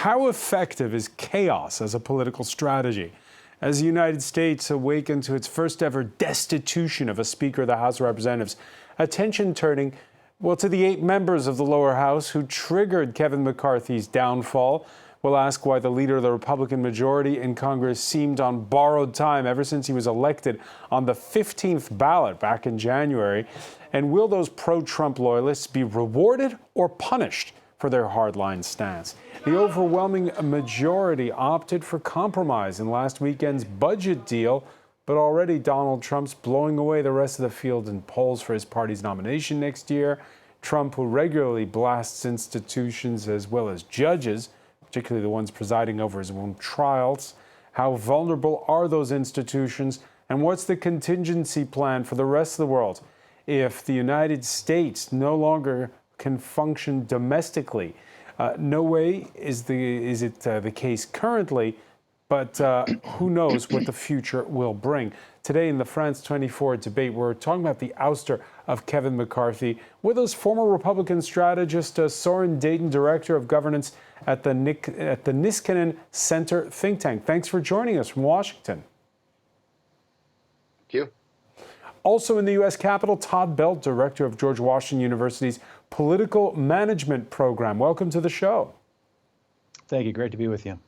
How effective is chaos as a political strategy? As the United States awakened to its first ever destitution of a Speaker of the House of Representatives, attention turning, well, to the 8 members of the lower house who triggered Kevin McCarthy's downfall. We'll ask why the leader of the Republican majority in Congress seemed on borrowed time ever since he was elected on the 15th ballot back in January. And will those pro-Trump loyalists be rewarded or punished for their hardline stance? The overwhelming majority opted for compromise in last weekend's budget deal, but already Donald Trump's blowing away the rest of the field in polls for his party's nomination next year. Trump, who regularly blasts institutions as well as judges, particularly the ones presiding over his own trials. How vulnerable are those institutions, and what's the contingency plan for the rest of the world if the United States no longer can function domestically? No way is it the case currently, but who knows what the future will bring. Today in the France 24 debate, we're talking about the ouster of Kevin McCarthy with us former Republican strategist Soren Dayton, Director of Governance at the Niskanen Center think tank. Thanks for joining us from Washington. Thank you. Also in the U.S. Capitol, Todd Belt, Director of George Washington University's Political Management Program. Welcome to the show. Thank you. Great to be with you.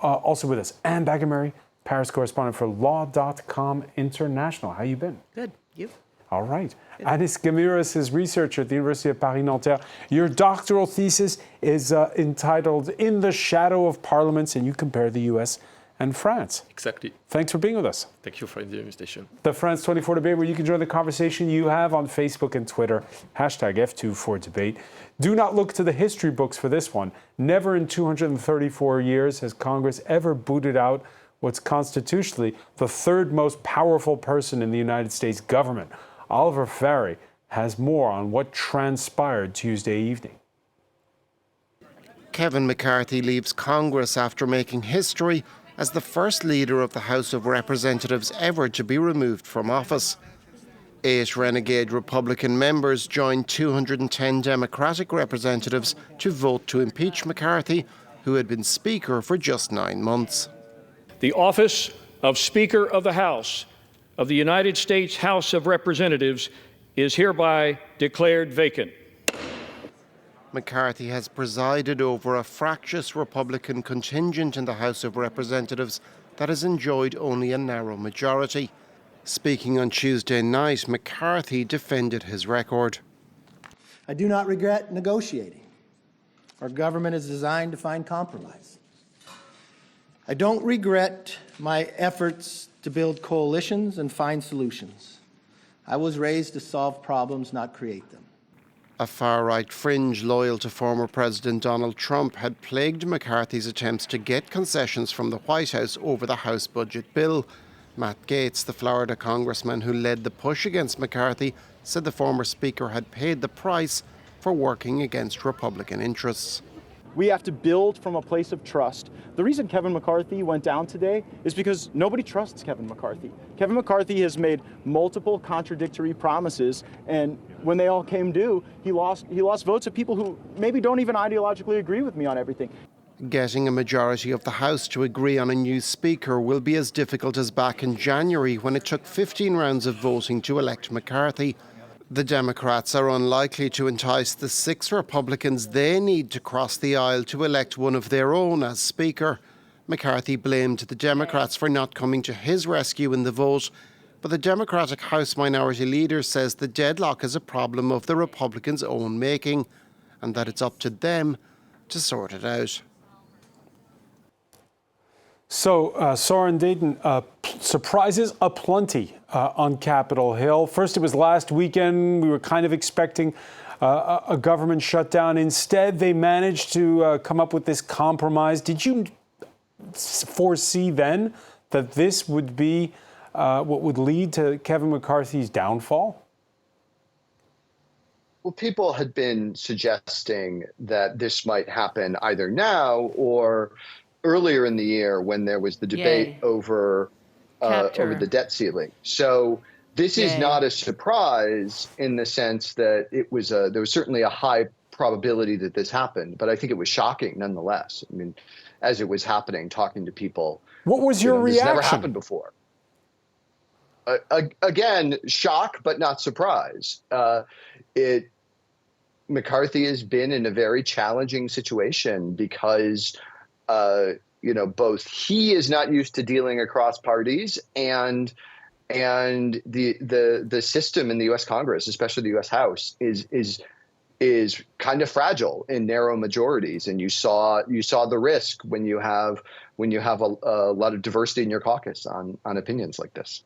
Also with us, Anne Baghamary, Paris correspondent for Law.com International. How you been? Good. You? All right. Good. Anis Gamiras is researcher at the University of Paris-Nanterre. Your doctoral thesis is entitled In the Shadow of Parliaments, and you compare the U.S. and France. Exactly. Thanks for being with us. Thank you for the invitation. The France 24 debate, where you can join the conversation you have on Facebook and Twitter, #F24debate. Do not look to the history books for this one. Never in 234 years has Congress ever booted out what's constitutionally the 3rd most powerful person in the United States government. Oliver Farry has more on what transpired Tuesday evening. Kevin McCarthy leaves Congress after making history as the first leader of the House of Representatives ever to be removed from office. 8 renegade Republican members joined 210 Democratic representatives to vote to impeach McCarthy, who had been Speaker for just 9 months. The office of Speaker of the House of the United States House of Representatives is hereby declared vacant. McCarthy has presided over a fractious Republican contingent in the House of Representatives that has enjoyed only a narrow majority. Speaking on Tuesday night, McCarthy defended his record. I do not regret negotiating. Our government is designed to find compromise. I don't regret my efforts to build coalitions and find solutions. I was raised to solve problems, not create them. A far-right fringe loyal to former President Donald Trump had plagued McCarthy's attempts to get concessions from the White House over the House budget bill. Matt Gaetz, the Florida congressman who led the push against McCarthy, said the former Speaker had paid the price for working against Republican interests. We have to build from a place of trust. The reason Kevin McCarthy went down today is because nobody trusts Kevin McCarthy. Kevin McCarthy has made multiple contradictory promises, and when they all came due, he lost votes of people who maybe don't even ideologically agree with me on everything. Getting a majority of the House to agree on a new Speaker will be as difficult as back in January when it took 15 rounds of voting to elect McCarthy. The Democrats are unlikely to entice the 6 Republicans they need to cross the aisle to elect one of their own as Speaker. McCarthy blamed the Democrats for not coming to his rescue in the vote, but the Democratic House Minority Leader says the deadlock is a problem of the Republicans' own making and that it's up to them to sort it out. So, Soren Dayton, surprises aplenty on Capitol Hill. First, it was last weekend. We were kind of expecting a government shutdown. Instead, they managed to come up with this compromise. Did you foresee then that this would be what would lead to Kevin McCarthy's downfall? Well, people had been suggesting that this might happen either now or earlier in the year when there was the debate over the debt ceiling. So this is not a surprise in the sense that it was there was certainly a high probability that this happened, but I think it was shocking nonetheless. I mean, as it was happening, talking to people. What was your reaction? This never happened before. Again, shock, but not surprise. McCarthy has been in a very challenging situation because, both he is not used to dealing across parties, and the system in the U.S. Congress, especially the U.S. House, is kind of fragile in narrow majorities. And you saw the risk when you have a lot of diversity in your caucus on opinions like this.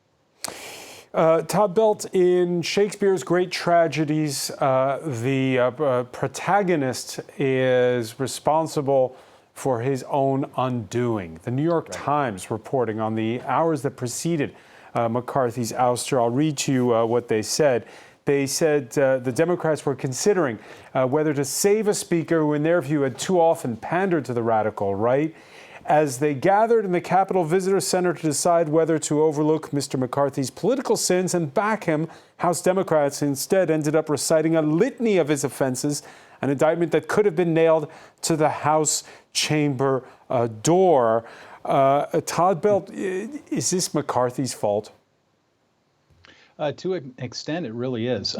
Todd Belt, in Shakespeare's great tragedies, the protagonist is responsible for his own undoing. The New York Times reporting on the hours that preceded McCarthy's ouster. I'll read to you what they said. They said the Democrats were considering whether to save a speaker who, in their view, had too often pandered to the radical right. As they gathered in the Capitol Visitor Center to decide whether to overlook Mr. McCarthy's political sins and back him, House Democrats instead ended up reciting a litany of his offenses, an indictment that could have been nailed to the House chamber door. Todd Belt, is this McCarthy's fault? To an extent, it really is.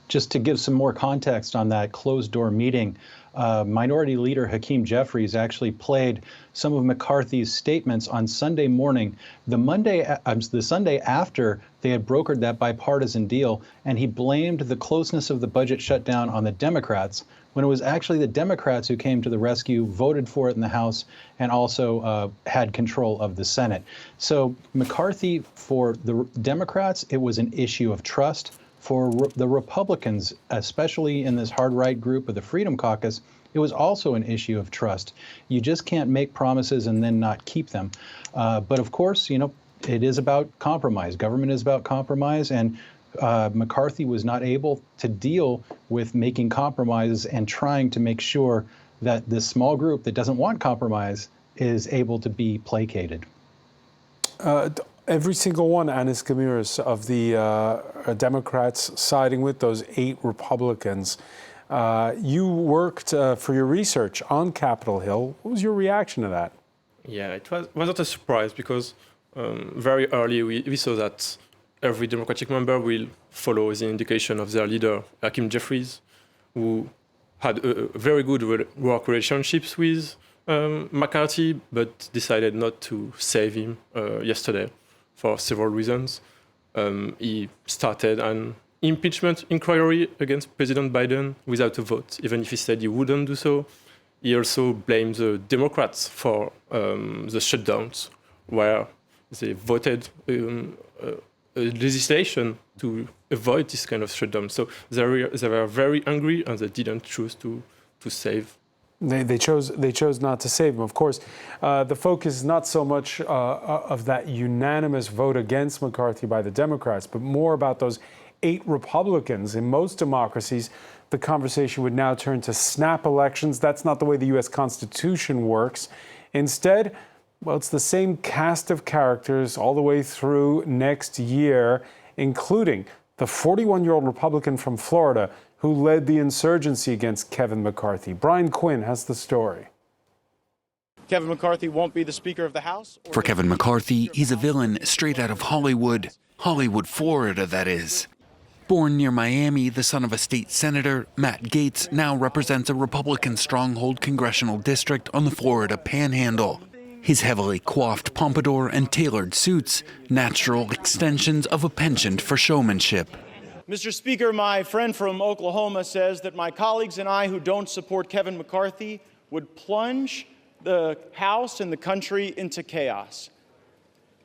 Just to give some more context on that closed-door meeting, Minority Leader Hakeem Jeffries actually played some of McCarthy's statements on Sunday morning, the Sunday after they had brokered that bipartisan deal, and he blamed the closeness of the budget shutdown on the Democrats, when it was actually the Democrats who came to the rescue, voted for it in the House, and also had control of the Senate. So McCarthy, for the Democrats, it was an issue of trust. For the Republicans, especially in this hard right group of the Freedom Caucus, it was also an issue of trust. You just can't make promises and then not keep them. But of course, it is about compromise. Government is about compromise, and McCarthy was not able to deal with making compromises and trying to make sure that this small group that doesn't want compromise is able to be placated. Every single one, Anis Gamiris, of the Democrats siding with those 8 Republicans. You worked for your research on Capitol Hill. What was your reaction to that? Yeah, it was not a surprise because very early we saw that every Democratic member will follow the indication of their leader, Hakeem Jeffries, who had very good work relationships with McCarthy, but decided not to save him yesterday for several reasons. He started an impeachment inquiry against President Biden without a vote, even if he said he wouldn't do so. He also blamed the Democrats for the shutdowns, where they voted legislation to avoid this kind of shutdown. So they were very angry, and they didn't choose to save. They chose not to save him. Of course, the focus is not so much of that unanimous vote against McCarthy by the Democrats, but more about those 8 Republicans. In most democracies, the conversation would now turn to snap elections. That's not the way the U.S. Constitution works. Instead, well, it's the same cast of characters all the way through next year, including the 41-year-old Republican from Florida who led the insurgency against Kevin McCarthy. Brian Quinn has the story. Kevin McCarthy won't be the Speaker of the House. For Kevin McCarthy, he's a villain straight out of Hollywood, Florida, that is. Born near Miami, the son of a state senator, Matt Gaetz now represents a Republican stronghold congressional district on the Florida Panhandle. His heavily coiffed pompadour and tailored suits, natural extensions of a penchant for showmanship. Mr. Speaker, my friend from Oklahoma says that my colleagues and I who don't support Kevin McCarthy would plunge the House and the country into chaos.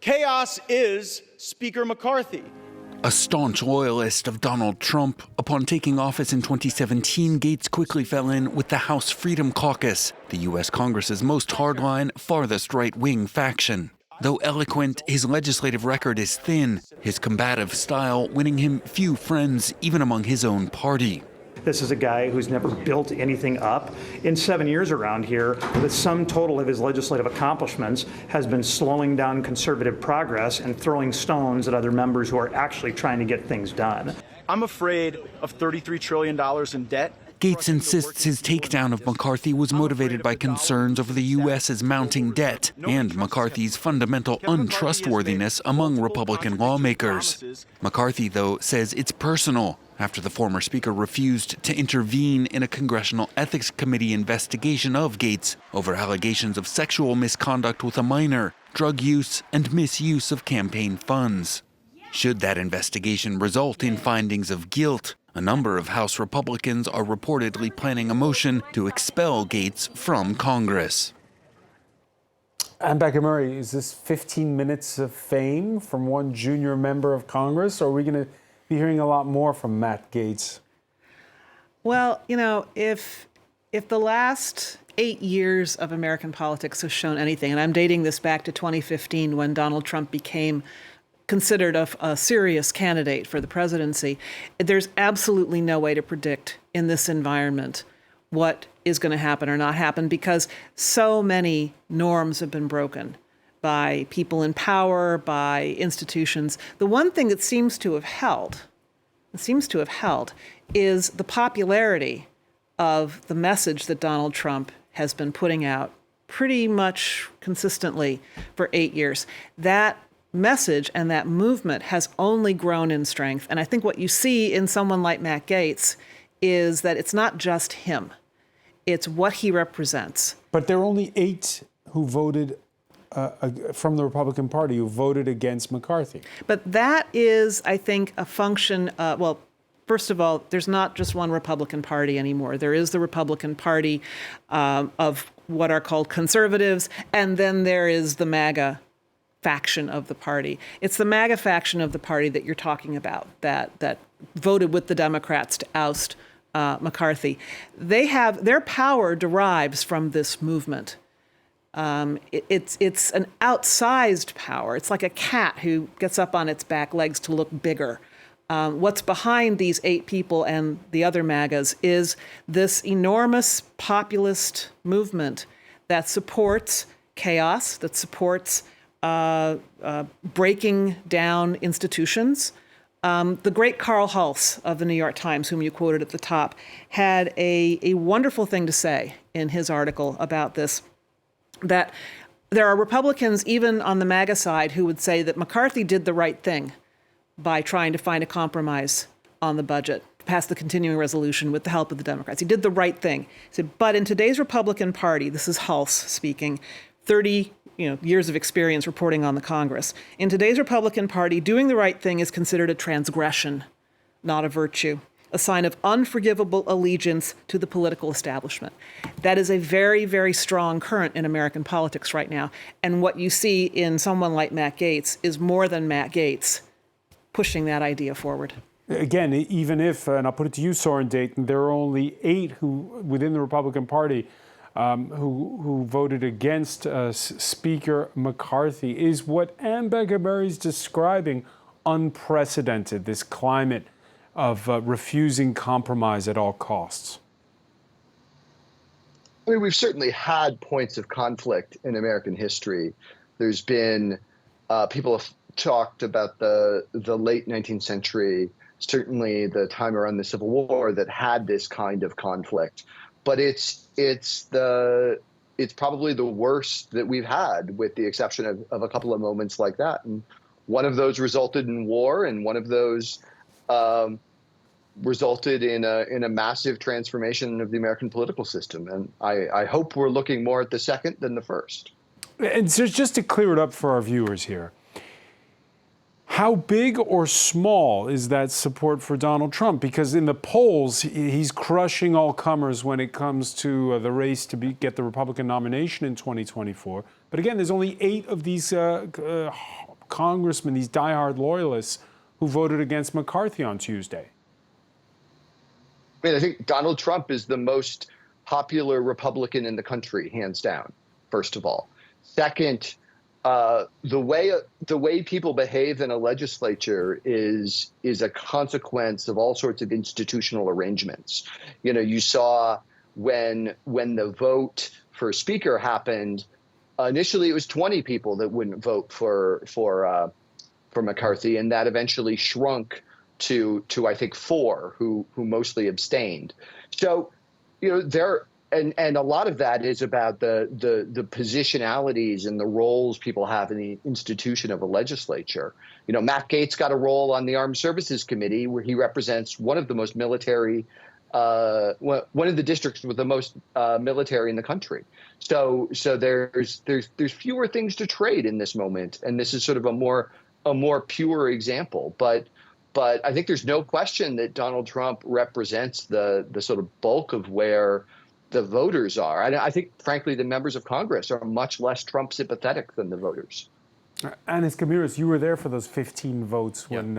Chaos is Speaker McCarthy. A staunch loyalist of Donald Trump, upon taking office in 2017, Gaetz quickly fell in with the House Freedom Caucus, the U.S. Congress's most hardline, farthest right-wing faction. Though eloquent, his legislative record is thin, his combative style winning him few friends even among his own party. This is a guy who's never built anything up. In 7 years around here, the sum total of his legislative accomplishments has been slowing down conservative progress and throwing stones at other members who are actually trying to get things done. I'm afraid of $33 trillion in debt. Gates insists his takedown of McCarthy was motivated by concerns over the U.S.'s mounting debt and McCarthy's fundamental untrustworthiness among Republican lawmakers. McCarthy, though, says it's personal after the former speaker refused to intervene in a Congressional Ethics Committee investigation of Gates over allegations of sexual misconduct with a minor, drug use, and misuse of campaign funds. Should that investigation result in findings of guilt, a number of House Republicans are reportedly planning a motion to expel Gates from Congress. And Becca Murray, is this 15 minutes of fame from one junior member of Congress, or are we going to be hearing a lot more from Matt Gaetz? Well, you know, if the last 8 years of American politics have shown anything, and I'm dating this back to 2015 when Donald Trump became considered a serious candidate for the presidency, there's absolutely no way to predict in this environment what is going to happen or not happen, because so many norms have been broken by people in power, by institutions. The one thing that seems to have held is the popularity of the message that Donald Trump has been putting out pretty much consistently for 8 years. That message and that movement has only grown in strength. And I think what you see in someone like Matt Gaetz is that it's not just him. It's what he represents. But there are only 8 who voted from the Republican Party who voted against McCarthy. But that is, I think, a function, well, first of all, there's not just one Republican Party anymore. There is the Republican Party of what are called conservatives, and then there is the MAGA faction of the party. It's the MAGA faction of the party that you're talking about, that voted with the Democrats to oust McCarthy. Their power derives from this movement. It's an outsized power. It's like a cat who gets up on its back legs to look bigger. What's behind these 8 people and the other MAGAs is this enormous populist movement that supports chaos, that supports breaking down institutions. The great Carl Hulse of the New York Times, whom you quoted at the top, had a wonderful thing to say in his article about this, that there are Republicans, even on the MAGA side, who would say that McCarthy did the right thing by trying to find a compromise on the budget, pass the continuing resolution with the help of the Democrats. He did the right thing. He said, but in today's Republican Party, this is Hulse speaking, 30 years of experience reporting on the Congress. In today's Republican Party, doing the right thing is considered a transgression, not a virtue, a sign of unforgivable allegiance to the political establishment. That is a very, very strong current in American politics right now. And what you see in someone like Matt Gaetz is more than Matt Gaetz pushing that idea forward. Again, even if, and I'll put it to you, Soren Dayton, there are only 8 who, within the Republican Party, who voted against Speaker McCarthy. Is what Ann Becca Murray's describing unprecedented, this climate of refusing compromise at all costs? I mean, we've certainly had points of conflict in American history. There's been, people have talked about the late 19th century, certainly the time around the Civil War, that had this kind of conflict. But it's probably the worst that we've had, with the exception of a couple of moments like that. And one of those resulted in war, and one of those resulted in a massive transformation of the American political system. And I hope we're looking more at the second than the first. And so just to clear it up for our viewers here, how big or small is that support for Donald Trump? Because in the polls, he's crushing all comers when it comes to the race to get the Republican nomination in 2024. But again, there's only 8 of these congressmen, these diehard loyalists, who voted against McCarthy on Tuesday. I mean, I think Donald Trump is the most popular Republican in the country, hands down, first of all. Second, the way people behave in a legislature is a consequence of all sorts of institutional arrangements. You saw when the vote for Speaker happened, initially it was 20 people that wouldn't vote for McCarthy, and that eventually shrunk to I think 4 who mostly abstained. So and a lot of that is about the positionalities and the roles people have in the institution of a legislature. Matt Gaetz got a role on the Armed Services Committee where he represents one of the most military, one of the districts with the most military in the country. So there's fewer things to trade in this moment, and this is sort of a more pure example. But I think there's no question that Donald Trump represents the sort of bulk of where the voters are. I think, frankly, the members of Congress are much less Trump sympathetic than the voters. Anis Kamiris, you were there for those 15 votes when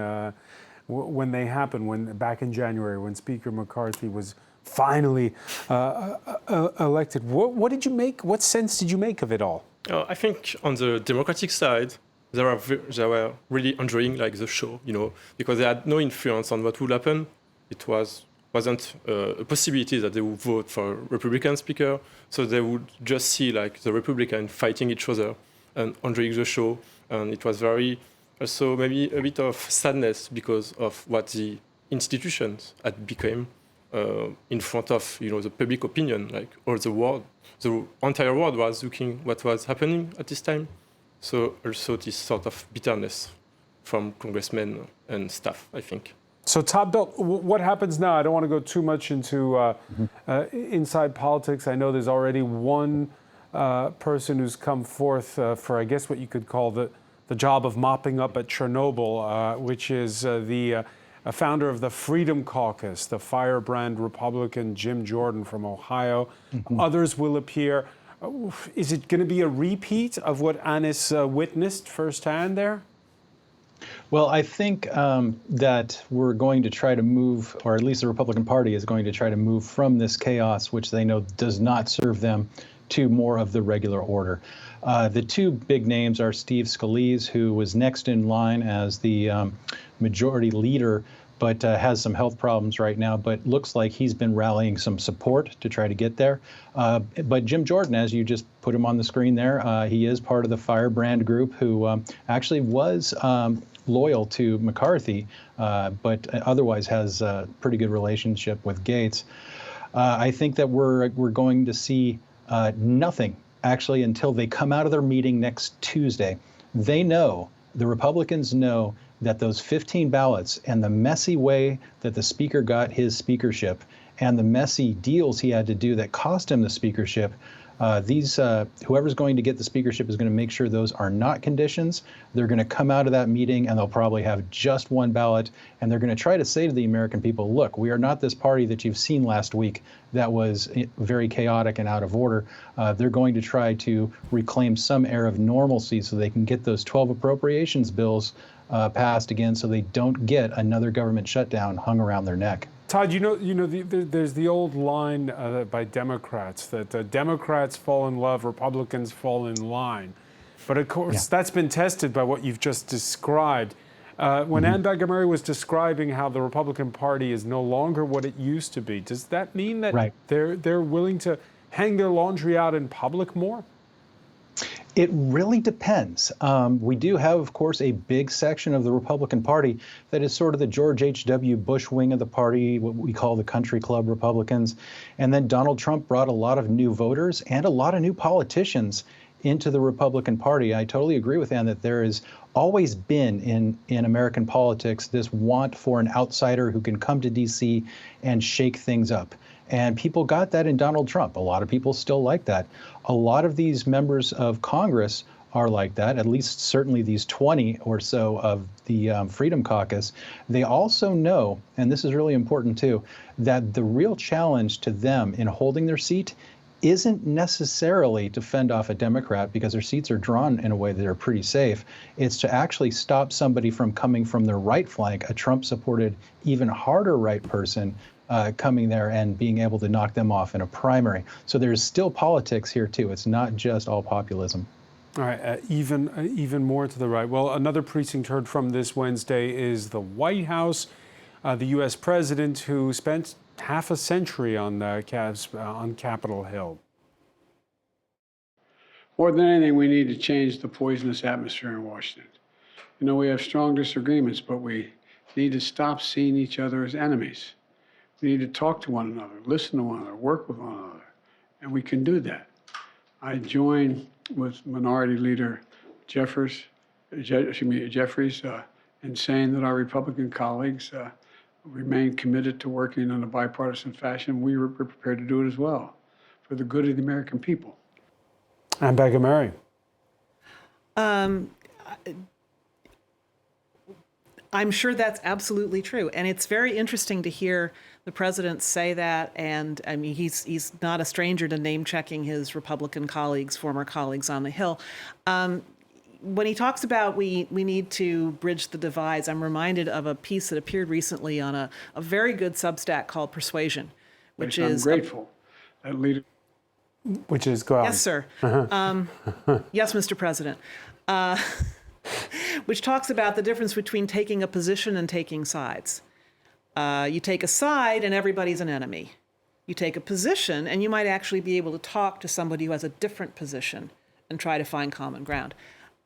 they happened, back in January, when Speaker McCarthy was finally elected. What did you make? What sense did you make of it all? I think on the Democratic side, they were really enjoying the show, because they had no influence on what would happen. It wasn't a possibility that they would vote for a Republican speaker, so they would just see the Republican fighting each other and enjoying the show. And it was also maybe a bit of sadness because of what the institutions had become in front of the public opinion, all the world, the entire world was looking what was happening at this time. So also this sort of bitterness from congressmen and staff, I think. So Todd Belt, what happens now? I don't want to go too much into inside politics. I know there's already one person who's come forth for, I guess, what you could call the job of mopping up at Chernobyl, which is the founder of the Freedom Caucus, the firebrand Republican Jim Jordan from Ohio. Others will appear. Is it going to be a repeat of what Anis witnessed firsthand there? Well, I think that we're going to try to move, or at least the Republican Party is going to try to move from this chaos, which they know does not serve them, to more of the regular order. The two big names are Steve Scalise, who was next in line as the majority leader, but has some health problems right now, but looks like he's been rallying some support to try to get there. But Jim Jordan, as you just put him on the screen there, he is part of the Firebrand group who actually was loyal to McCarthy, but otherwise has a pretty good relationship with Gaetz. I think that we're going to see nothing actually until they come out of their meeting next Tuesday. They know, the Republicans know, that those 15 ballots and the messy way that the speaker got his speakership and the messy deals he had to do that cost him the speakership, whoever's going to get the speakership is going to make sure those are not conditions. They're going to come out of that meeting and they'll probably have just one ballot, and they're going to try to say to the American people, look, we are not this party that you've seen last week that was very chaotic and out of order. They're going to try to reclaim some air of normalcy so they can get those 12 appropriations bills passed again, so they don't get another government shutdown hung around their neck. Todd, there's the old line by Democrats that Democrats fall in love, Republicans fall in line. But of course, that's been tested by what you've just described. When Ann Montgomery was describing how the Republican Party is no longer what it used to be, does that mean that they're willing to hang their laundry out in public more? It really depends. We do have, of course, a big section of the Republican Party that is sort of the George H.W. Bush wing of the party, what we call the country club Republicans. And then Donald Trump brought a lot of new voters and a lot of new politicians into the Republican Party. I totally agree with Ann that there has always been in American politics this want for an outsider who can come to D.C. and shake things up. And people got that in Donald Trump. A lot of people still like that. A lot of these members of Congress are like that, at least certainly these 20 or so of the Freedom Caucus. They also know, and this is really important too, that the real challenge to them in holding their seat isn't necessarily to fend off a Democrat because their seats are drawn in a way that are pretty safe. It's to actually stop somebody from coming from their right flank, a Trump-supported, even harder right person, coming there and being able to knock them off in a primary. So there's still politics here too. It's not just all populism. All right, even more to the right. Well, another precinct heard from this Wednesday is the White House, the U.S. president who spent half a century on Capitol Hill. More than anything, we need to change the poisonous atmosphere in Washington. We have strong disagreements, but we need to stop seeing each other as enemies. We need to talk to one another, listen to one another, work with one another, and we can do that. I join with Minority Leader Jeffries in saying that our Republican colleagues remain committed to working in a bipartisan fashion. We're prepared to do it as well for the good of the American people. Ambassador Mary. I'm sure that's absolutely true. And it's very interesting to hear the president say that. And I mean, he's not a stranger to name checking his Republican colleagues, former colleagues on the Hill. When he talks about we need to bridge the divides, I'm reminded of a piece that appeared recently on a very good Substack called Persuasion, which I'm is grateful that leader. Which is, go on. Yes, sir. Yes, Mr. President. Which talks about the difference between taking a position and taking sides. You take a side and everybody's an enemy. You take a position and you might actually be able to talk to somebody who has a different position and try to find common ground.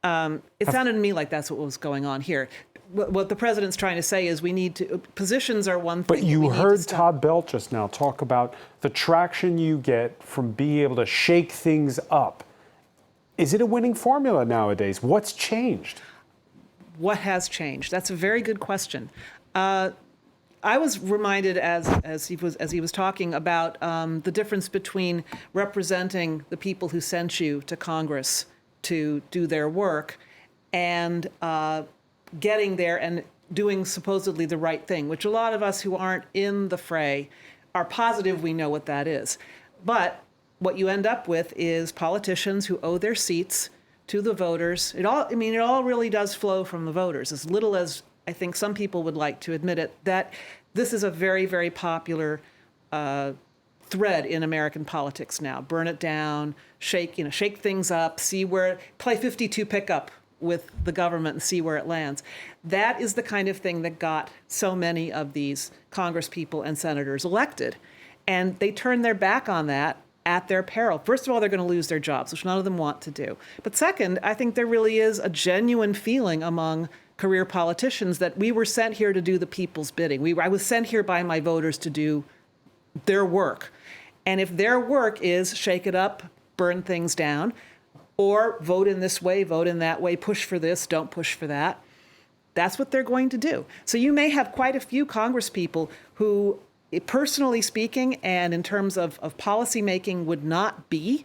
It sounded to me like that's what was going on here. What the president's trying to say is we need to, positions are one thing. But you heard Todd Belt just now talk about the traction you get from being able to shake things up. Is it a winning formula nowadays? What's changed? What has changed? That's a very good question. I was reminded as he was talking about the difference between representing the people who sent you to Congress to do their work and getting there and doing supposedly the right thing, which a lot of us who aren't in the fray are positive we know what that is. But what you end up with is politicians who owe their seats to the voters. It all really does flow from the voters, as little as I think some people would like to admit it, that this is a very, very popular thread in American politics now. Burn it down, shake things up, play 52 pickup with the government and see where it lands. That is the kind of thing that got so many of these congresspeople and senators elected. And they turn their back on that at their peril. First of all, they're going to lose their jobs, which none of them want to do. But second, I think there really is a genuine feeling among career politicians that we were sent here to do the people's bidding. I was sent here by my voters to do their work. And if their work is shake it up, burn things down, or vote in this way, vote in that way, push for this, don't push for that, that's what they're going to do. So you may have quite a few congresspeople who, personally speaking, and in terms of policy making, would not be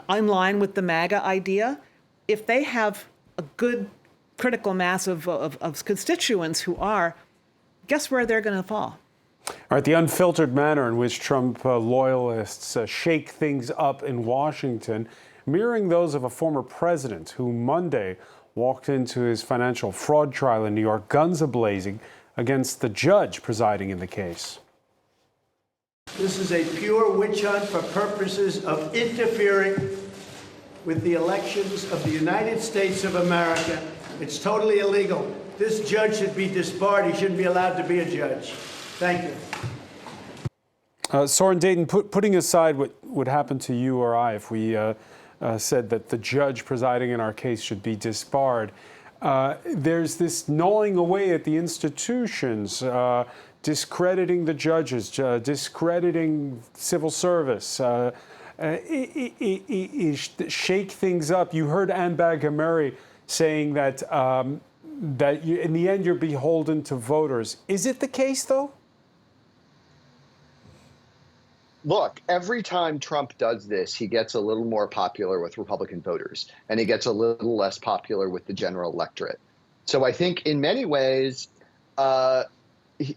in line with the MAGA idea. If they have a good critical mass of constituents who are, guess where they're going to fall? All right, the unfiltered manner in which Trump loyalists shake things up in Washington, mirroring those of a former president who Monday walked into his financial fraud trial in New York, guns a-blazing, against the judge presiding in the case. This is a pure witch hunt for purposes of interfering with the elections of the United States of America. It's totally illegal. This judge should be disbarred. He shouldn't be allowed to be a judge. Thank you. Soren Dayton, putting aside what would happen to you or I if we said that the judge presiding in our case should be disbarred, there's this gnawing away at the institutions, discrediting the judges, discrediting civil service, shake things up. You heard Ambassador Mary saying that in the end you're beholden to voters. Is it the case, though? Look, every time Trump does this, he gets a little more popular with Republican voters, and he gets a little less popular with the general electorate. So I think in many ways, he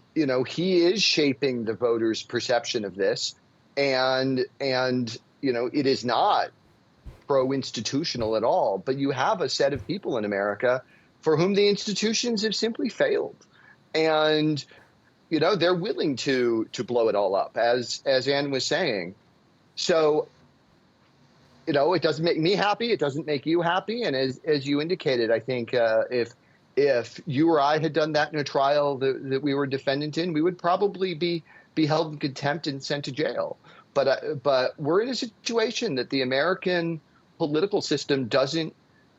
is shaping the voters' perception of this, and it is not pro-institutional at all. But you have a set of people in America for whom the institutions have simply failed, and they're willing to blow it all up, as Ann was saying. So, it doesn't make me happy. It doesn't make you happy. And as you indicated, I think if you or I had done that in a trial that we were defendant in, we would probably be held in contempt and sent to jail. But we're in a situation that the American political system doesn't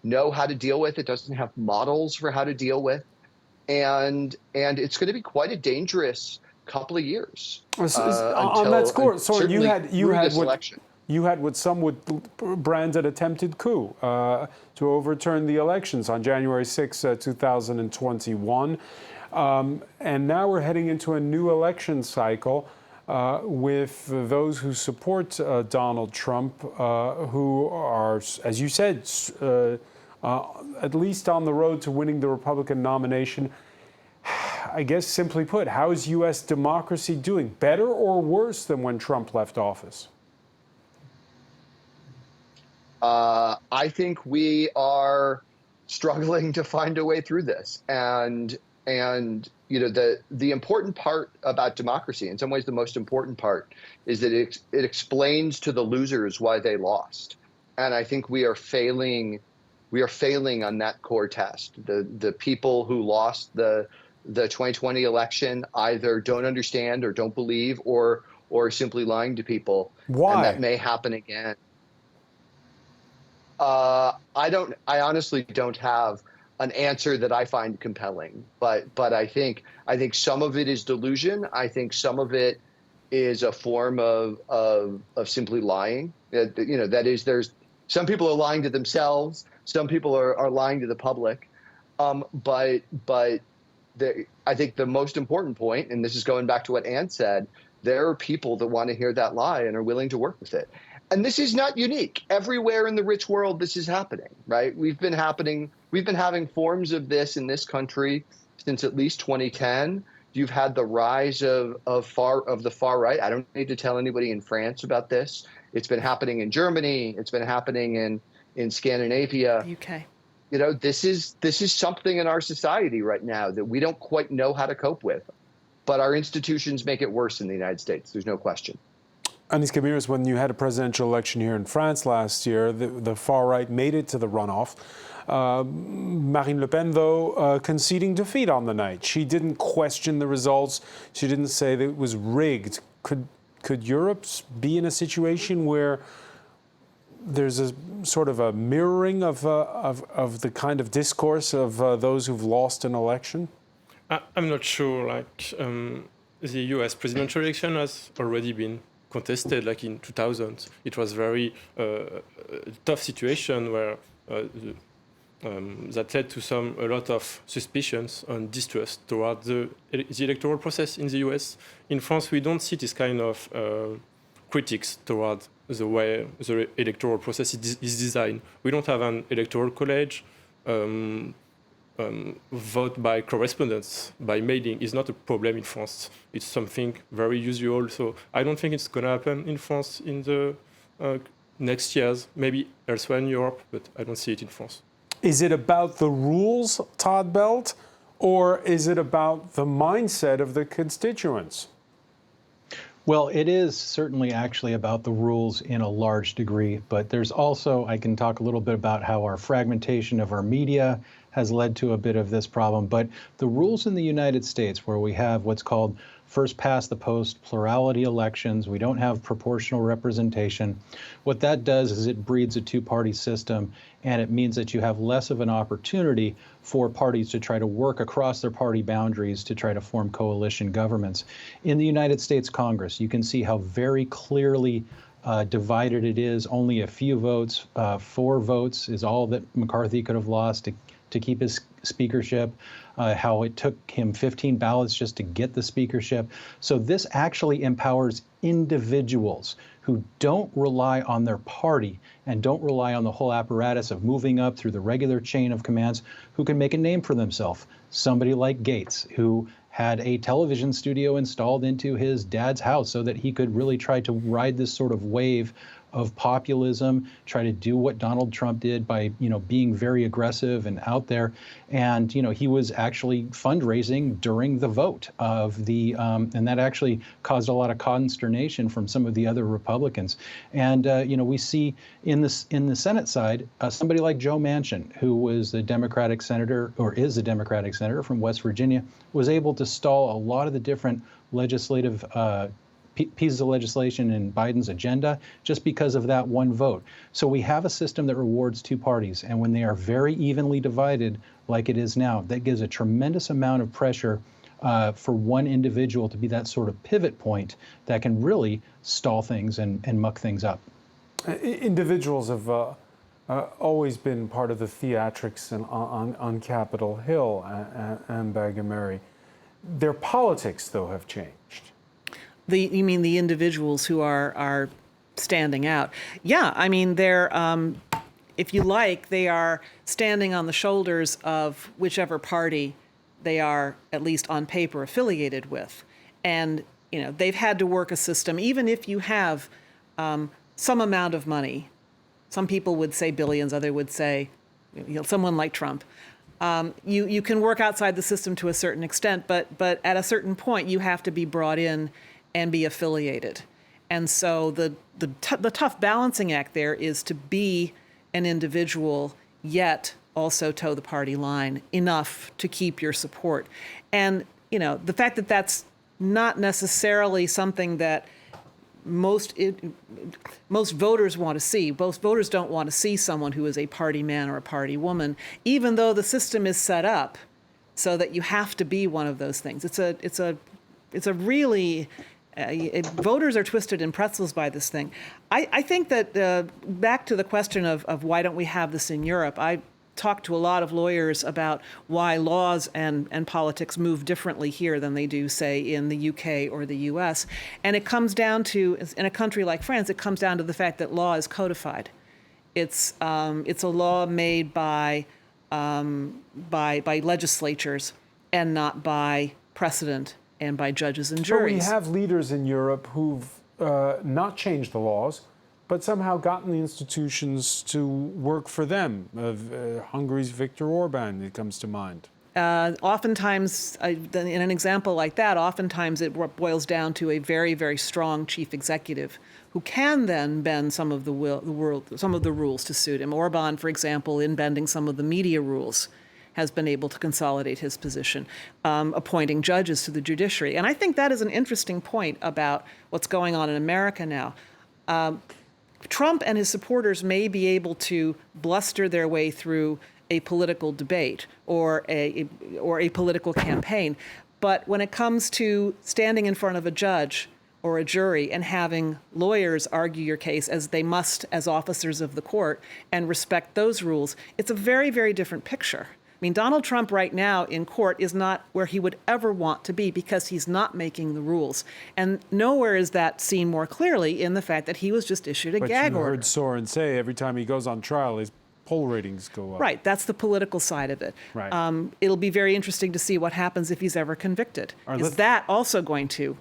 know how to deal with. It doesn't have models for how to deal with. And it's going to be quite a dangerous couple of years. On that score, Soren, you had what some would brand an attempted coup to overturn the elections on January 6, 2021. And now we're heading into a new election cycle with those who support Donald Trump, who are, as you said, at least on the road to winning the Republican nomination. I guess, simply put, how is U.S. democracy doing? Better or worse than when Trump left office? I think we are struggling to find a way through this. And you know, the important part about democracy, in some ways the most important part, is that it explains to the losers why they lost. And I think we are failing on that core test. The people who lost the 2020 election either don't understand or don't believe or are simply lying to people. Why? And that may happen again. I honestly don't have an answer that I find compelling, but I think some of it is delusion. I think some of it is a form of simply lying. You know, that is, there's some people are lying to themselves. Some people are lying to the public. But I think the most important point, and this is going back to what Ann said, there are people that want to hear that lie and are willing to work with it. And this is not unique. Everywhere in the rich world, this is happening, right? We've been having forms of this in this country since at least 2010. You've had the rise of the far right. I don't need to tell anybody in France about this. It's been happening in Germany. It's been happening in Scandinavia. The UK. You know, this is something in our society right now that we don't quite know how to cope with. But our institutions make it worse in the United States. There's no question. Anis Kamiris, when you had a presidential election here in France last year, the far right made it to the runoff. Marine Le Pen, though, conceding defeat on the night. She didn't question the results. She didn't say that it was rigged. Could Europe be in a situation where there's a sort of a mirroring of the kind of discourse of those who've lost an election? I'm not sure. Like the U.S. presidential election has already been contested. Like in 2000, it was very tough situation where that led to a lot of suspicions and distrust toward the electoral process in the U.S. In France, we don't see this kind of critics toward the way the electoral process is designed. We don't have an electoral college. Vote by correspondence, by mailing, is not a problem in France. It's something very usual. So I don't think it's going to happen in France in the next years, maybe elsewhere in Europe, but I don't see it in France. Is it about the rules, Todd Belt, or is it about the mindset of the constituents? Well, it is certainly actually about the rules in a large degree, but there's also, I can talk a little bit about how our fragmentation of our media has led to a bit of this problem. But the rules in the United States, where we have what's called first past the post plurality elections, we don't have proportional representation. What that does is it breeds a two-party system, and it means that you have less of an opportunity for parties to try to work across their party boundaries to try to form coalition governments. In the United States Congress, you can see how very clearly divided it is. Only a few votes, 4 votes is all that McCarthy could have lost to keep his speakership, how it took him 15 ballots just to get the speakership. So this actually empowers individuals who don't rely on their party and don't rely on the whole apparatus of moving up through the regular chain of commands, who can make a name for themselves. Somebody like Gates, who had a television studio installed into his dad's house so that he could really try to ride this sort of wave of populism, try to do what Donald Trump did by, being very aggressive and out there. And, he was actually fundraising during the vote of the, and that actually caused a lot of consternation from some of the other Republicans. And, we see in the Senate side, somebody like Joe Manchin, who was the Democratic senator, or is a Democratic senator from West Virginia, was able to stall a lot of the different legislative pieces of legislation in Biden's agenda just because of that one vote. So we have a system that rewards two parties, and when they are very evenly divided, like it is now, that gives a tremendous amount of pressure for one individual to be that sort of pivot point that can really stall things and muck things up. Individuals have always been part of the theatrics on Capitol Hill and Mary. Their politics, though, have changed. You mean the individuals who are standing out? Yeah, I mean, they're, if you like, they are standing on the shoulders of whichever party they are, at least on paper, affiliated with. And, you know, they've had to work a system, even if you have some amount of money. Some people would say billions, others would say, you know, someone like Trump. You can work outside the system to a certain extent, but at a certain point, you have to be brought in and be affiliated. And so the tough balancing act there is to be an individual, yet also toe the party line enough to keep your support. And, you know, the fact that that's not necessarily something that most voters want to see. Most voters don't want to see someone who is a party man or a party woman, even though the system is set up so that you have to be one of those things. It's a really voters are twisted in pretzels by this thing. I think that back to the question of why don't we have this in Europe, I talked to a lot of lawyers about why laws and politics move differently here than they do, say, in the UK or the US. And it comes down to, in a country like France, it comes down to the fact that law is codified. It's a law made by legislatures and not by precedent and by judges and juries. But we have leaders in Europe who've not changed the laws, but somehow gotten the institutions to work for them. Hungary's Viktor Orban, it comes to mind. Oftentimes, in an example like that, oftentimes it boils down to a very, very strong chief executive who can then bend some of the rules to suit him. Orban, for example, in bending some of the media rules, has been able to consolidate his position, appointing judges to the judiciary. And I think that is an interesting point about what's going on in America now. Trump and his supporters may be able to bluster their way through a political debate or a political campaign, but when it comes to standing in front of a judge or a jury and having lawyers argue your case as they must as officers of the court and respect those rules, it's a very, very different picture. I mean, Donald Trump right now in court is not where he would ever want to be because he's not making the rules. And nowhere is that seen more clearly in the fact that he was just issued a gag order. But you heard Soren say every time he goes on trial, his poll ratings go up. Right, that's the political side of it. Right. It'll be very interesting to see what happens if he's ever convicted. Is that also going to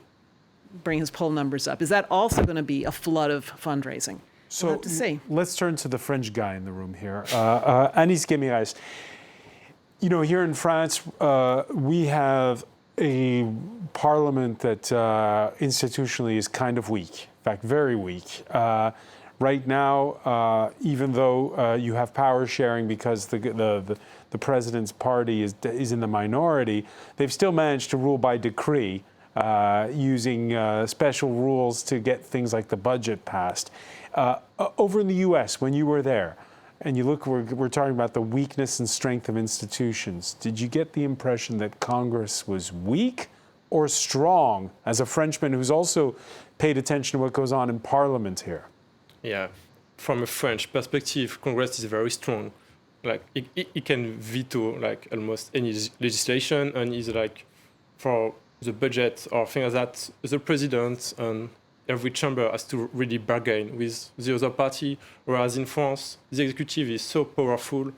bring his poll numbers up? Is that also going to be a flood of fundraising? So we'll have to see. Let's turn to the French guy in the room here, Anis Guimaraes. You know, here in France, we have a parliament that institutionally is kind of weak, in fact, very weak. Right now, even though you have power sharing because the president's party is in the minority, they've still managed to rule by decree, using special rules to get things like the budget passed. Over in the U.S., when you were there, and you look, we're talking about the weakness and strength of institutions. Did you get the impression that Congress was weak or strong, as a Frenchman who's also paid attention to what goes on in Parliament here? Yeah, from a French perspective, Congress is very strong. Like, it can veto like almost any legislation, and is like, for the budget or things like that, the president and every chamber has to really bargain with the other party, whereas in France, the executive is so powerful,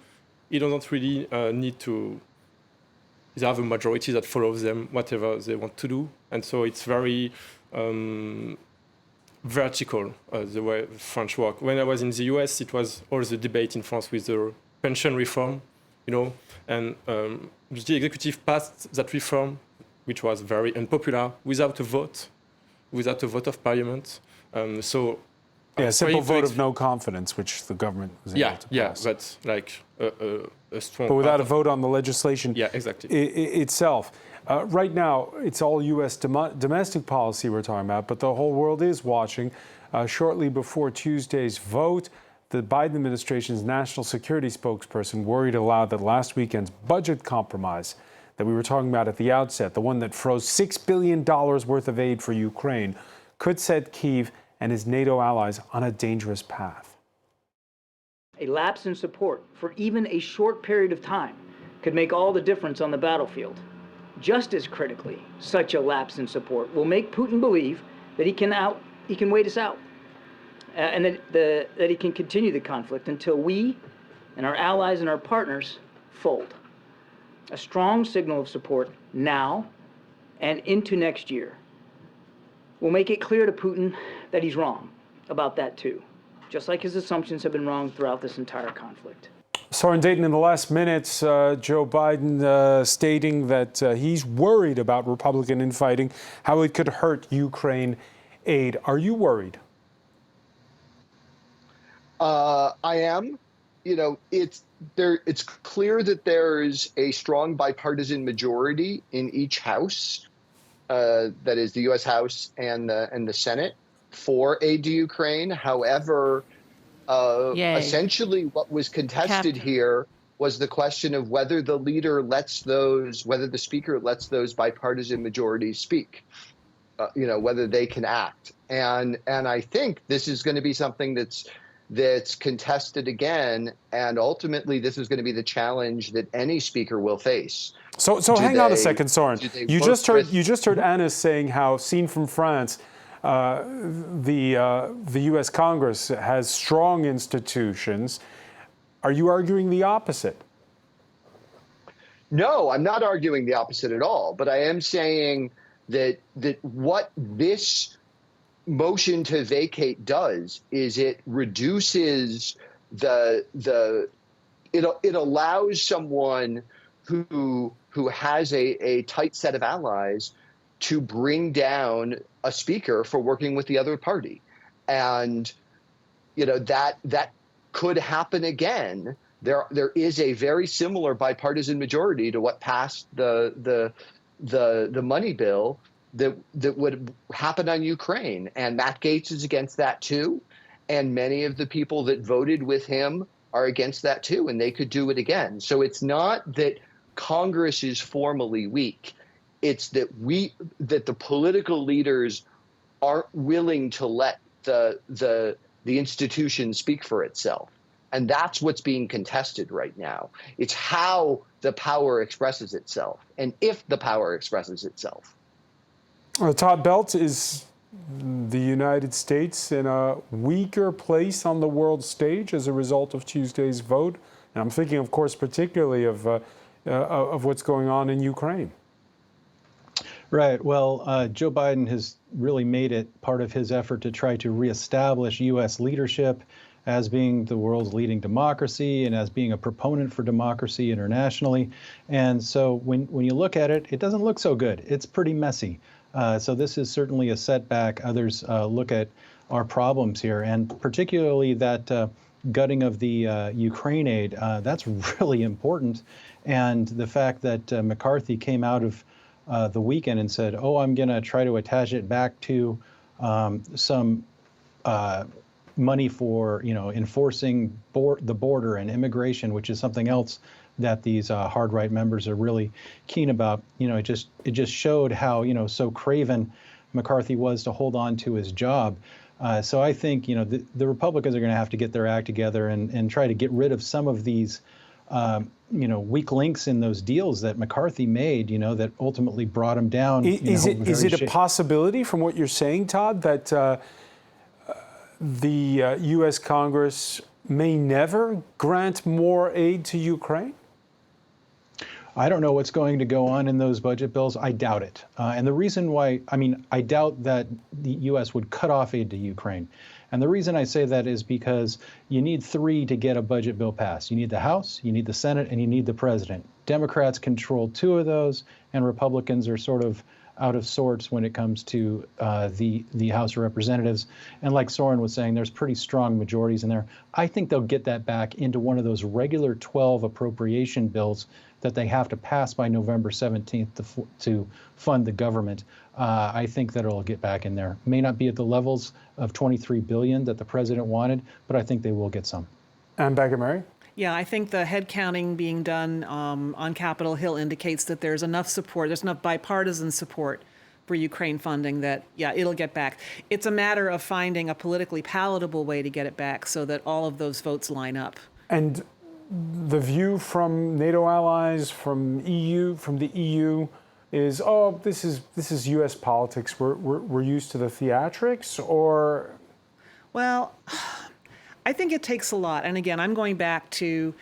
it doesn't really need to. They have a majority that follows them, whatever they want to do. And so it's very vertical, the way French work. When I was in the US, it was all the debate in France with the pension reform, you know, and the executive passed that reform, which was very unpopular, without a vote of parliament. A simple vote of no confidence, which the government was able to pass. Yeah, but like a strong. But without a vote on the legislation itself. Right now, it's all U.S. domestic policy we're talking about, but the whole world is watching. Shortly before Tuesday's vote, the Biden administration's national security spokesperson worried aloud that last weekend's budget compromise that we were talking about at the outset, the one that froze $6 billion worth of aid for Ukraine, could set Kyiv and his NATO allies on a dangerous path. A lapse in support for even a short period of time could make all the difference on the battlefield. Just as critically, such a lapse in support will make Putin believe that he can wait us out, and that he can continue the conflict until we and our allies and our partners fold. A strong signal of support now and into next year will make it clear to Putin that he's wrong about that too, just like his assumptions have been wrong throughout this entire conflict. Soren Dayton, in the last minutes, Joe Biden stating that he's worried about Republican infighting, how it could hurt Ukraine aid. Are you worried? I am. You know, it's clear that there's a strong bipartisan majority in each house, that is the U.S. House and the Senate, for aid to Ukraine. However, essentially what was contested here was the question of whether the speaker lets those bipartisan majorities speak, whether they can act. And I think this is going to be something that's contested again, and ultimately this is going to be the challenge that any speaker will face. So hang on a second, Soren. You just heard Anis saying how, seen from France, the U.S. Congress has strong institutions. Are you arguing the opposite? No, I'm not arguing the opposite at all. But I am saying that what this motion to vacate does is it reduces it allows someone who has a tight set of allies to bring down a speaker for working with the other party. And, that could happen again. There is a very similar bipartisan majority to what passed the money bill that would happen on Ukraine. And Matt Gaetz is against that too. And many of the people that voted with him are against that too, and they could do it again. So it's not that Congress is formally weak. It's that the political leaders aren't willing to let the institution speak for itself. And that's what's being contested right now. It's how the power expresses itself, and if the power expresses itself. Todd Belt, is the United States in a weaker place on the world stage as a result of Tuesday's vote? And I'm thinking, of course, particularly of what's going on in Ukraine. Right. Well, Joe Biden has really made it part of his effort to try to reestablish U.S. leadership as being the world's leading democracy and as being a proponent for democracy internationally. And so when you look at it, it doesn't look so good. It's pretty messy. So this is certainly a setback. Others look at our problems here, and particularly that gutting of the Ukraine aid. That's really important. And the fact that McCarthy came out of the weekend and said, "Oh, I'm going to try to attach it back to some money for enforcing the border and immigration," which is something else that these hard right members are really keen about. It just showed how so craven McCarthy was to hold on to his job. So I think the Republicans are going to have to get their act together and try to get rid of some of these weak links in those deals that McCarthy made, that ultimately brought him down. Is it a possibility, from what you're saying, Todd, that the U.S. Congress may never grant more aid to Ukraine? I don't know what's going to go on in those budget bills. I doubt it. And the reason why, I doubt that the U.S. would cut off aid to Ukraine. And the reason I say that is because you need 3 to get a budget bill passed. You need the House, you need the Senate, and you need the President. Democrats control 2 of those, and Republicans are sort of out of sorts when it comes to the House of Representatives. And like Soren was saying, there's pretty strong majorities in there. I think they'll get that back into one of those regular 12 appropriation bills that they have to pass by November 17th to fund the government. I think that it'll get back in there. May not be at the levels of $23 billion that the president wanted, but I think they will get some. Ann Bagger-Murray? Yeah, I think the head counting being done on Capitol Hill indicates that there's enough support, there's enough bipartisan support for Ukraine funding that, yeah, it'll get back. It's a matter of finding a politically palatable way to get it back so that all of those votes line up. And the view from NATO allies, from the EU, is, oh, this is U.S. politics. We're used to the theatrics, or? Well, I think it takes a lot. And again, I'm going back to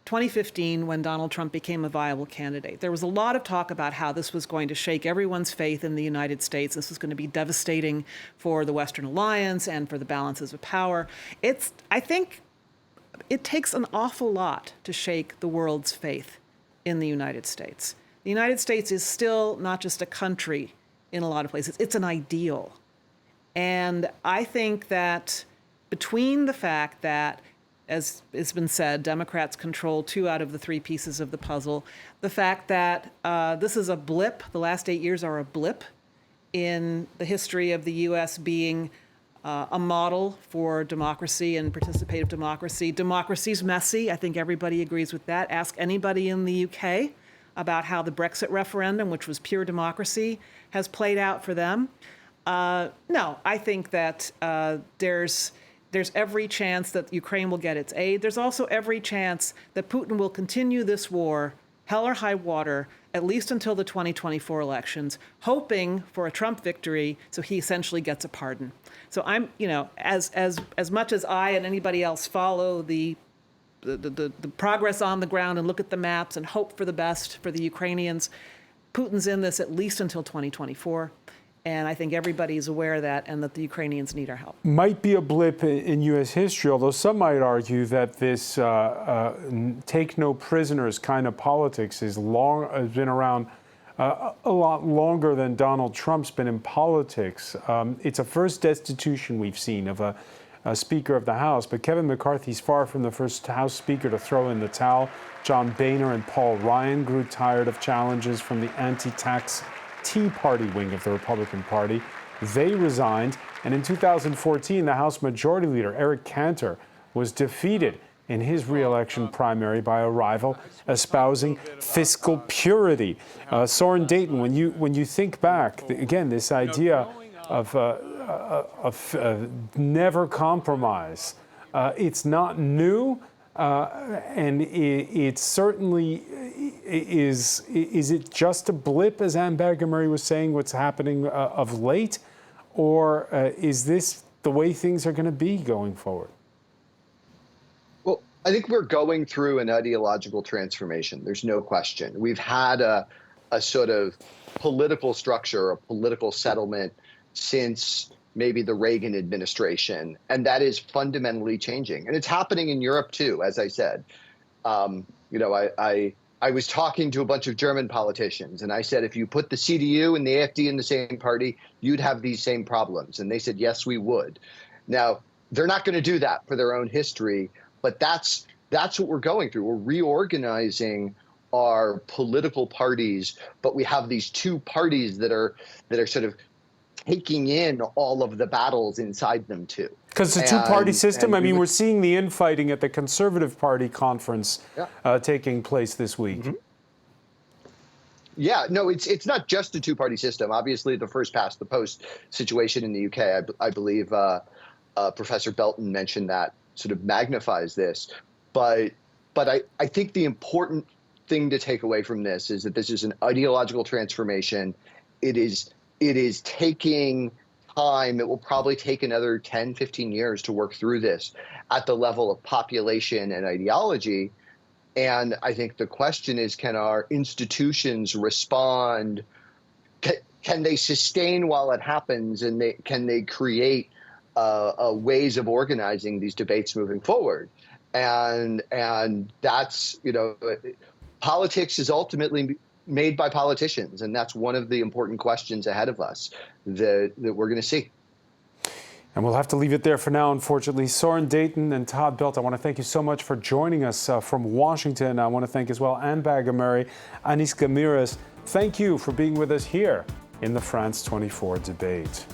2015 when Donald Trump became a viable candidate. There was a lot of talk about how this was going to shake everyone's faith in the United States. This was going to be devastating for the Western alliance and for the balances of power. I think it takes an awful lot to shake the world's faith in the United States. The United States is still not just a country in a lot of places, it's an ideal. And I think that between the fact that, as it's been said, Democrats control 2 out of the 3 pieces of the puzzle, the fact that this is a blip, the last 8 years are a blip in the history of the U.S. being a model for democracy and participative democracy. Democracy's messy. I think everybody agrees with that. Ask anybody in the UK about how the Brexit referendum, which was pure democracy, has played out for them. No, I think that there's every chance that Ukraine will get its aid. There's also every chance that Putin will continue this war, hell or high water, at least until the 2024 elections, hoping for a Trump victory so he essentially gets a pardon. So I'm, as much as I and anybody else follow the progress on the ground and look at the maps and hope for the best for the Ukrainians, Putin's in this at least until 2024. And I think everybody's aware of that and that the Ukrainians need our help. Might be a blip in U.S. history, although some might argue that this take no prisoners kind of politics has been around a lot longer than Donald Trump's been in politics. It's a first destitution we've seen of a Speaker of the House, but Kevin McCarthy's far from the first House Speaker to throw in the towel. John Boehner and Paul Ryan grew tired of challenges from the anti-tax Tea Party wing of the Republican Party. They resigned, and in 2014, the House Majority Leader, Eric Cantor, was defeated in his re-election primary by a rival espousing fiscal purity. Soren Dayton, when you think back, again, this idea of never compromise, it's not new, and it certainly is it just a blip, as Ann Bagger-Murray was saying, what's happening of late, or is this the way things are going to be going forward? Well, I think we're going through an ideological transformation. There's no question. We've had a sort of political structure, a political settlement since maybe the Reagan administration, and that is fundamentally changing. And it's happening in Europe too, as I said. I was talking to a bunch of German politicians, and I said, if you put the CDU and the AfD in the same party, you'd have these same problems. And they said, yes, we would. Now, they're not going to do that for their own history, but that's what we're going through. We're reorganizing our political parties, but we have these 2 parties that are sort of taking in all of the battles inside them too. Because it's a 2-party system. I mean, we're seeing the infighting at the Conservative Party conference taking place this week. Mm-hmm. Yeah, no, it's not just a 2-party system. Obviously, the first past the post situation in the UK, I believe Professor Belton mentioned that, sort of magnifies this. But I think the important thing to take away from this is that this is an ideological transformation. It is taking time. It will probably take another 10, 15 years to work through this at the level of population and ideology. And I think the question is, can our institutions respond? Can they sustain while it happens? And can they create ways of organizing these debates moving forward? And that's, politics is ultimately made by politicians, and that's one of the important questions ahead of us that we're going to see. And we'll have to leave it there for now, unfortunately. Soren Dayton and Todd Belt, I want to thank you so much for joining us from Washington. I want to thank as well Ann Bagger-Murray, Anis Gamiras. Thank you for being with us here in the France 24 debate.